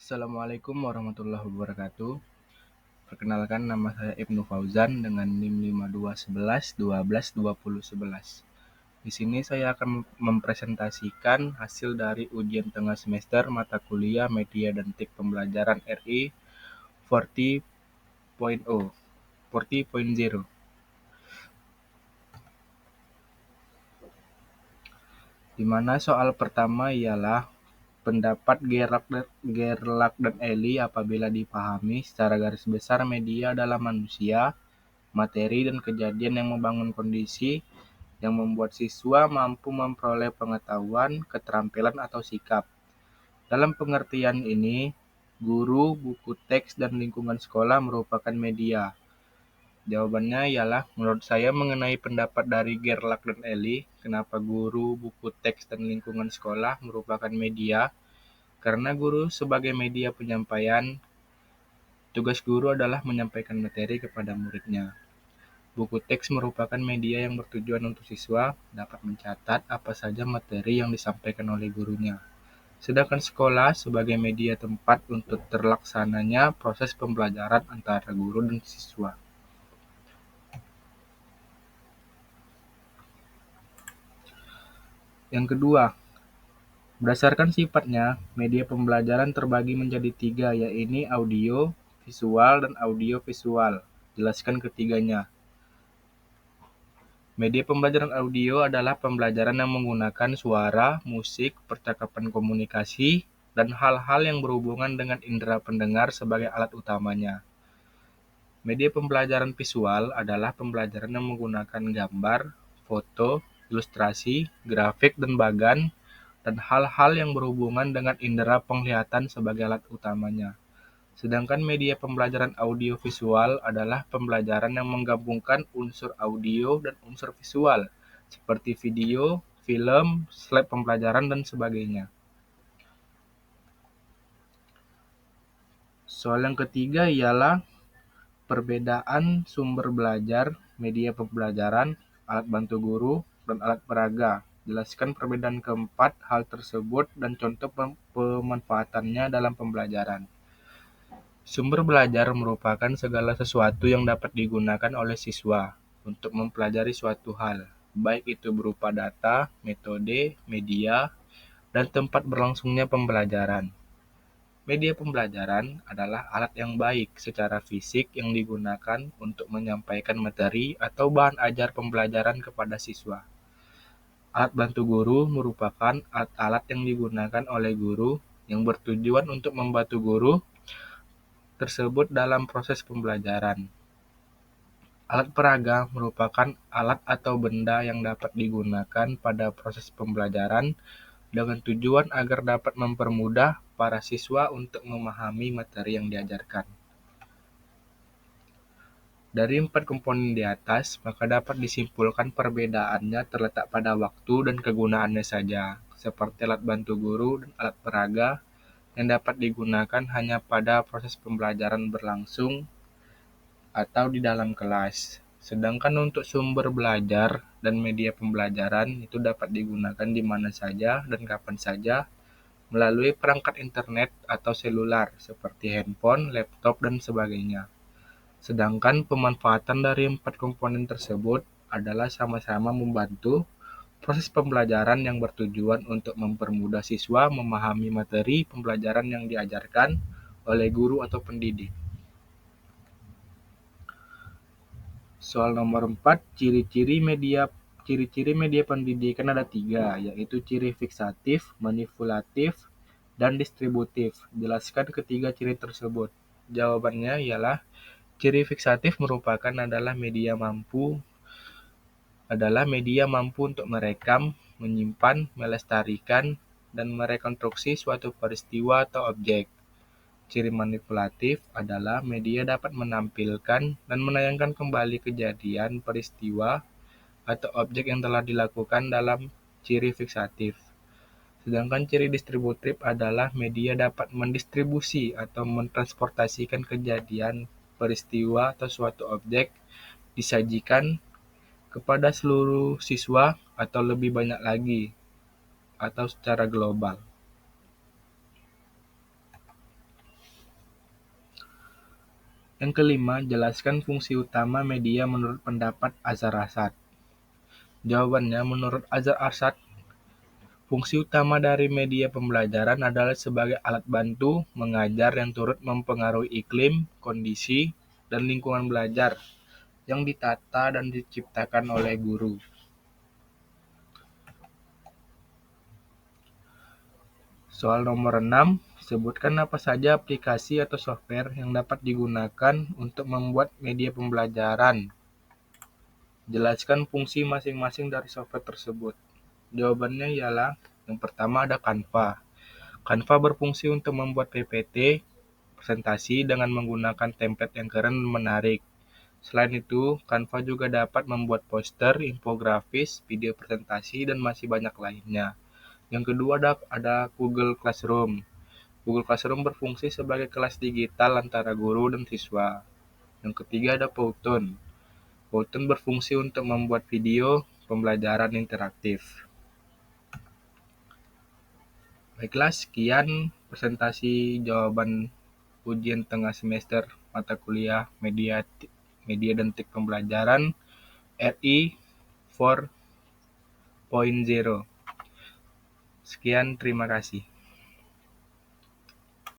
Assalamualaikum warahmatullahi wabarakatuh. Perkenalkan, nama saya Ibnu Fauzan dengan NIM 5211 12 2011. Di sini saya akan mempresentasikan hasil dari ujian tengah semester mata kuliah Media dan Teknik Pembelajaran RI 40.0. Di mana soal pertama ialah pendapat Gerlach dan Eli apabila dipahami secara garis besar media adalah manusia, materi, dan kejadian yang membangun kondisi yang membuat siswa mampu memperoleh pengetahuan, keterampilan, atau sikap. Dalam pengertian ini, guru, buku teks, dan lingkungan sekolah merupakan media. Jawabannya ialah, menurut saya mengenai pendapat dari Gerlach dan Eli, kenapa guru, buku teks, dan lingkungan sekolah merupakan media? Karena guru sebagai media penyampaian, tugas guru adalah menyampaikan materi kepada muridnya. Buku teks merupakan media yang bertujuan untuk siswa dapat mencatat apa saja materi yang disampaikan oleh gurunya. Sedangkan sekolah sebagai media tempat untuk terlaksananya proses pembelajaran antara guru dan siswa. Yang kedua, berdasarkan sifatnya, media pembelajaran terbagi menjadi tiga, yaitu audio, visual, dan audio-visual. Jelaskan ketiganya. Media pembelajaran audio adalah pembelajaran yang menggunakan suara, musik, percakapan komunikasi, dan hal-hal yang berhubungan dengan indera pendengar sebagai alat utamanya. Media pembelajaran visual adalah pembelajaran yang menggunakan gambar, foto, ilustrasi, grafik, dan bagan, dan hal-hal yang berhubungan dengan indera penglihatan sebagai alat utamanya. Sedangkan media pembelajaran audiovisual adalah pembelajaran yang menggabungkan unsur audio dan unsur visual, seperti video, film, slide pembelajaran, dan sebagainya. Soal yang ketiga ialah perbedaan sumber belajar, media pembelajaran, alat bantu guru, dan alat peraga. Jelaskan perbedaan keempat hal tersebut dan contoh pemanfaatannya dalam pembelajaran. Sumber belajar merupakan segala sesuatu yang dapat digunakan oleh siswa untuk mempelajari suatu hal, baik itu berupa data, metode, media, dan tempat berlangsungnya pembelajaran. Media pembelajaran adalah alat yang baik secara fisik yang digunakan untuk menyampaikan materi atau bahan ajar pembelajaran kepada siswa. Alat bantu guru merupakan alat-alat yang digunakan oleh guru yang bertujuan untuk membantu guru tersebut dalam proses pembelajaran. Alat peraga merupakan alat atau benda yang dapat digunakan pada proses pembelajaran dengan tujuan agar dapat mempermudah para siswa untuk memahami materi yang diajarkan. Dari 4 komponen di atas, maka dapat disimpulkan perbedaannya terletak pada waktu dan kegunaannya saja, seperti alat bantu guru dan alat peraga yang dapat digunakan hanya pada proses pembelajaran berlangsung atau di dalam kelas. Sedangkan untuk sumber belajar dan media pembelajaran itu dapat digunakan di mana saja dan kapan saja melalui perangkat internet atau seluler seperti handphone, laptop, dan sebagainya. Sedangkan pemanfaatan dari 4 komponen tersebut adalah sama-sama membantu proses pembelajaran yang bertujuan untuk mempermudah siswa memahami materi pembelajaran yang diajarkan oleh guru atau pendidik. Soal nomor 4, ciri-ciri media pendidikan ada 3, yaitu ciri fiksatif, manipulatif, dan distributif. Jelaskan ketiga ciri tersebut. Jawabannya ialah ciri fiksatif adalah media mampu untuk merekam, menyimpan, melestarikan, dan merekonstruksi suatu peristiwa atau objek. Ciri manipulatif adalah media dapat menampilkan dan menayangkan kembali kejadian, peristiwa, atau objek yang telah dilakukan dalam ciri fiksatif. Sedangkan ciri distributif adalah media dapat mendistribusi atau mentransportasikan kejadian, peristiwa, atau suatu objek disajikan kepada seluruh siswa atau lebih banyak lagi, atau secara global. Yang kelima, jelaskan fungsi utama media menurut pendapat Azhar Asyad. Jawabannya, menurut Azhar Asyad, fungsi utama dari media pembelajaran adalah sebagai alat bantu mengajar yang turut mempengaruhi iklim, kondisi, dan lingkungan belajar yang ditata dan diciptakan oleh guru. Soal nomor 6, sebutkan apa saja aplikasi atau software yang dapat digunakan untuk membuat media pembelajaran. Jelaskan fungsi masing-masing dari software tersebut. Jawabannya ialah yang pertama ada Canva. Canva berfungsi untuk membuat PPT, presentasi dengan menggunakan template yang keren dan menarik. Selain itu, Canva juga dapat membuat poster, infografis, video presentasi, dan masih banyak lainnya. Yang kedua ada Google Classroom. Google Classroom berfungsi sebagai kelas digital antara guru dan siswa. Yang ketiga ada Powtoon. Powtoon berfungsi untuk membuat video pembelajaran interaktif. Baiklah, sekian presentasi jawaban ujian tengah semester mata kuliah Media dan Teknik Pembelajaran RI 4.0. Sekian, terima kasih.